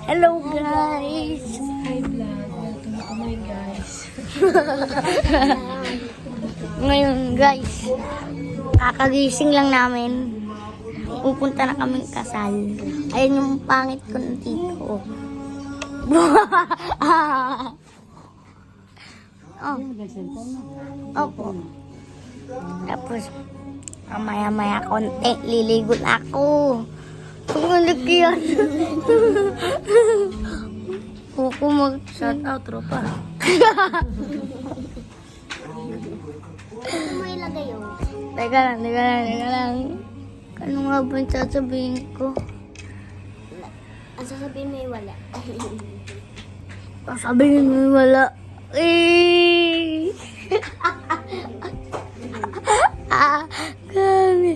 Hello guys! Hi vlog, welcome to my guys. Ngayon guys, kakagising lang namin. Pupunta na kaming kasal. Ayun yung pangit ko ng tito. Oh. Opo. Tapos, maya-maya konti, liligo na ako. Tumalik yan. Kuko mag-shout out, tropa. Ano mo ilagay yun? Teka lang. Ano nga ba yung sasabihin ko? Ang sasabihin may wala. Sabihin mo wala. Eh! Kami.